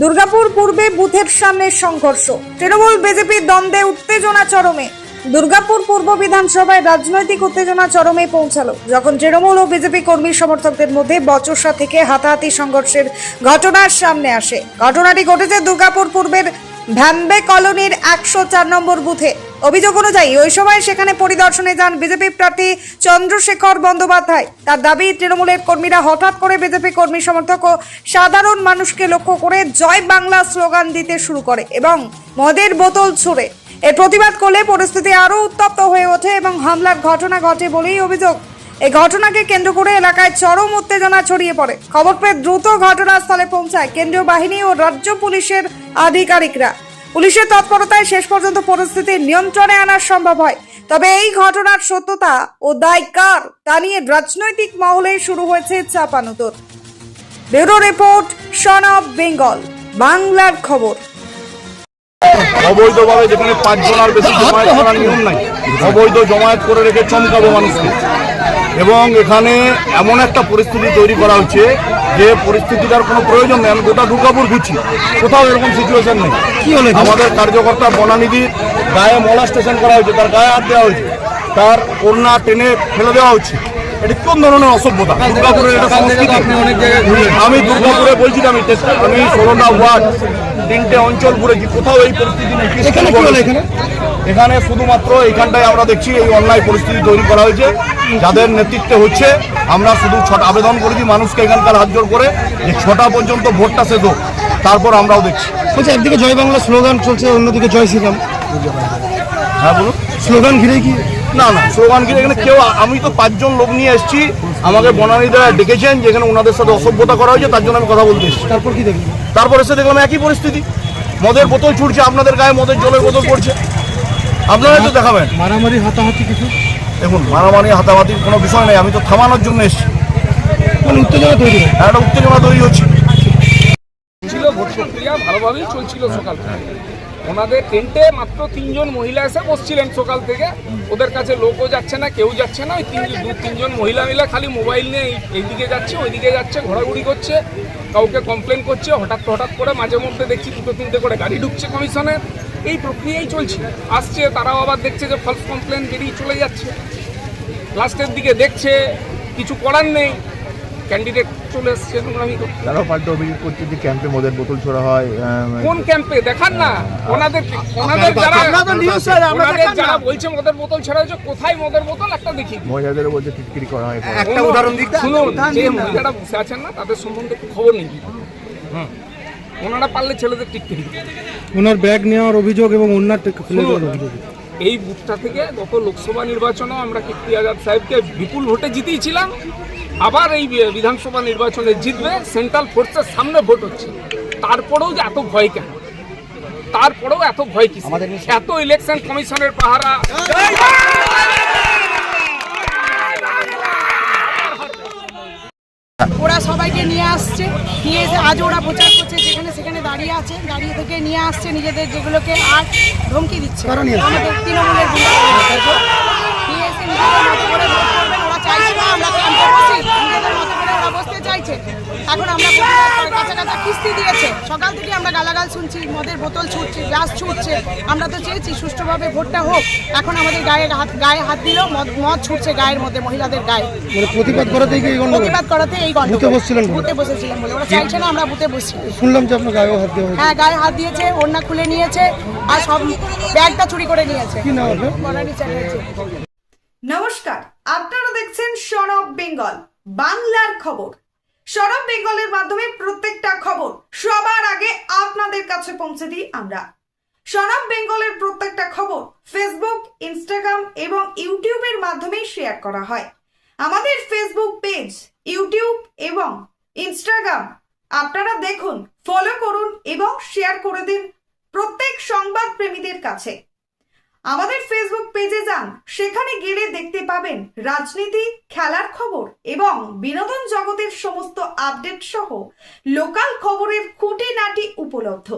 দুর্গাপুর পূর্বে বুথের সামনে সংঘর্ষ, তৃণমূল বিজেপি দ্বন্দ্বে উত্তেজনা চরমে। দুর্গাপুর পূর্ব বিধানসভায় রাজনৈতিক উত্তেজনা চরমে পৌঁছালো যখন তৃণমূল ও বিজেপি কর্মী সমর্থকদের মধ্যে বচসা থেকে হাতাহাতি সংঘর্ষের ঘটনার সামনে আসে। ঘটনাটি ঘটেছে দুর্গাপুর পূর্বের ভ্যাম্বে কলোনির 104 নম্বর বুথে। অভিযোগ অনুযায়ী ওই সময় সেখানে পরিদর্শনে যান বিজেপি প্রার্থী চন্দ্রশেখর বন্দ্যোপাধ্যায়। তার দাবি, তৃণমূলের কর্মীরা হঠাৎ করে বিজেপি কর্মী সমর্থক ও সাধারণ মানুষকে লক্ষ্য করে জয় বাংলা স্লোগান দিতে শুরু করে এবং মদের বোতল ছুড়ে। এর প্রতিবাদ করলে পরিস্থিতি আরও উত্তপ্ত হয়ে ওঠে এবং হামলার ঘটনা ঘটে বলেই অভিযোগ। এই ঘটনাকে কেন্দ্র করে এলাকায় চরম উত্তেজনা ছড়িয়ে পড়ে। খবর পেয়ে দ্রুত ঘটনাস্থলে পৌঁছায় কেন্দ্রীয় বাহিনী ও রাজ্য পুলিশের আধিকারিকরা। পুলিশের তৎপরতায় শেষ পর্যন্ত পরিস্থিতি নিয়ন্ত্রণে আনা সম্ভব হয়। তবে এই ঘটনার সত্যতা ও দায় কার তা নিয়ে রাজনৈতিক মহলে শুরু হয়েছে চাপানুতোর। Bureau report, son of Bengal, বাংলার খবর। অবৈধভাবে যেখানে 5 জনের বেশি জমায়েত করার নিয়ম নাই, অবৈধ জমায়েত করে রেখে চমকাবো মানুষকে। এবং এখানে এমন একটা পরিস্থিতি তৈরি করা হচ্ছে যে পরিস্থিতিটার কোনো প্রয়োজন নেই। আমি গোটা দুর্গাপুর ঘুরছি, কোথাও এরকম সিচুয়েশন নেই। আমাদের কার্যকর্তা বনানিধির গায়ে মলাস্টেশন করা হয়েছে, তার গায়ে হাত দেওয়া হয়েছে, তার ওড়না টেনে ফেলে দেওয়া হচ্ছে। এটা কোন ধরনের অসভ্যতা? দুর্গাপুরের এটা সংস্কৃতি। আমি দুর্গাপুরে বলছি, আমি 16টা ওয়ার্ড 3টে অঞ্চল ঘুরেছি, কোথাও এই পরিস্থিতি নেই। এখানে শুধুমাত্র এইখানটায় আমরা দেখছি এই অন্যায় পরিস্থিতি তৈরি করা হয়েছে যাদের নেতৃত্বে হচ্ছে। আমরা শুধু আবেদন করেছি মানুষকে এখানকার হাত জোর করে যে 6টা পর্যন্ত ভোটটা শেষ হোক, তারপর আমরাও দেখছি। বলছি, একদিকে জয় বাংলা স্লোগান চলছে, অন্যদিকে জয় শ্রীরাম। হ্যাঁ বলুন। স্লোগান ঘিরে কি? না, স্লোগান ঘিরে এখানে কেউ, আমি তো 5 জন লোক নিয়ে এসেছি, আমাকে বনানীরা ডেকেছেন যে এখানে ওনাদের সাথে অসভ্যতা করা হয়েছে, তার জন্য আমি কথা বলতে এসেছি। তারপর কি দেখলেন? তারপর এসে দেখলাম একই পরিস্থিতি, মদের বোতল ছুটছে, আপনাদের গায়ে মদের জলের বোতল পড়ছে। আপনারা তো দেখাবেন মারামারি হাতাহাতি কিছু? দেখুন, মারামারি হাতাহাতির কোনো বিষয় নেই, আমি তো থামানোর জন্য এসেছি। মানে উত্তেজনা তৈরি হয়, একটা উত্তেজনা তৈরি হচ্ছে। ভোট প্রক্রিয়া ভালোভাবেই চলছিল সকাল থেকে। ওনাদের টেন্টে মাত্র 3 জন মহিলা এসে বসছিলেন সকাল থেকে। ওদের কাছে লোকও যাচ্ছে না, কেউ যাচ্ছে না। ওই 2-3 জন মহিলা মিলে খালি মোবাইল নিয়ে এইদিকে যাচ্ছে ওইদিকে যাচ্ছে, ঘোরাঘুরি করছে, কাউকে কমপ্লেন করছে। হঠাৎ করে মাঝে মধ্যে দেখছি 2-3টে করে গাড়ি ঢুকছে কমিশনের। এই প্রক্রিয়াই চলছে। আসছে, তারাও আবার দেখছে যে ফলস কমপ্লেন বেরিয়ে চলে যাচ্ছে। লাস্টের দিকে দেখছে কিছু করার নেই, ক্যান্ডিডেট চলে এসছে নোংরামি করতে। তারাও পাল্টা অভিযোগ করছে যে ক্যাম্পে মদের বোতল ছোড়া হয়। কোন ক্যাম্পে দেখান না? ওনাদের যারা বলছে মদের বোতল ছেড়া হয়েছে, কোথায় মদের বোতল একটা দেখি। মহিলাদেরও বলছে টিটকিরি করা হয়। একটা উদাহরণ দিক। শুনুন, যে মহিলারা বসে আছেন না, তাদের সম্বন্ধে একটু খবর নেই। ওনারা পারলে ছেলেদের টিটকিরি। ওনার ব্যাগ নেওয়ার অভিযোগ এবং ওনার খুলে দেওয়ার অভিযোগ। এই বুথটা থেকে গত লোকসভা নির্বাচনেও আমরা কীর্তি আজাদ সাহেবকে বিপুল ভোটে জিতিয়েছিলাম। আবার এই বিধানসভা নির্বাচনে জিতবে। সেন্ট্রাল ফোর্সের সামনে ভোট হচ্ছে, তারপরেও যে এত ভয় কেন? তারপরেও এত ভয় কি? এত ইলেকশন কমিশনের পাহারা। ওরা সবাইকে নিয়ে আসছে, নিয়ে এসে আজ ওরা প্রচার করছে, যেখানে সেখানে দাঁড়িয়ে আছে, দাঁড়িয়ে থেকে নিয়ে আসছে নিজেদের যেগুলোকে, আর ধমকি দিচ্ছে আমাদের তৃণমূলের নিয়ে এসে নিজেদের মতো করে ভোট করবেন। ওরা চাইছে না আমরা ক্যাম্পে বসি, নিজেদের মতো করে ওরা বসতে চাইছে। এখন আমরা কাঁচা কিস্তি দিয়েছে, সকাল থেকে আমরা গালাগাল শুনছি, মদের বোতল ছুটছে, গ্লাস ছুটছে। আমরা তো চেয়েছি সুষ্ঠুভাবে ভোটটা হোক। এখন আমাদের গায়ে হাত দিলেও মদ ছুটছে গায়ের মধ্যে, মহিলাদের গায়ে। মানে প্রতিবাদ করাতে এই গন্ডগোল। বুথে বসেছিলেন বলে ওরা চাইছে না আমরা বুথে বসি। শুনলাম যে আপনার গায়েও হাত দেওয়া হয়েছে। হ্যাঁ, গায়ে হাত দিয়েছে, ওড়না খুলে নিয়েছে, আর সব ব্যাগটা চুরি করে নিয়েছে। কি নাম আপনার? বনানী চ্যাটার্জি। নমস্কার, আপনারা দেখছেন সন অফ বেঙ্গল, বাংলার খবর। সন অফ বেঙ্গলের মাধ্যমে প্রত্যেকটা খবর সবার আগে আপনাদের কাছে পৌঁছে দিই আমরা। সন অফ বেঙ্গলের প্রত্যেকটা খবর ফেসবুক, ইনস্টাগ্রাম এবং ইউটিউবের মাধ্যমে শেয়ার করা হয়। আমাদের ফেসবুক পেজ, ইউটিউব এবং ইনস্টাগ্রাম আপনারা দেখুন, ফলো করুন এবং শেয়ার করে দিন প্রত্যেক সংবাদ প্রেমীদের কাছে। আমাদের ফেসবুক পেজে যান, সেখানে গেলে দেখতে পাবেন রাজনীতি, খেলার খবর এবং বিনোদন জগতের সমস্ত আপডেট সহ লোকাল খবরের খুঁটিনাটি উপলব্ধ।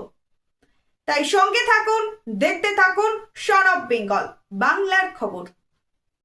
তাই সঙ্গে থাকুন, দেখতে থাকুন সন অফ বেঙ্গল, বাংলার খবর।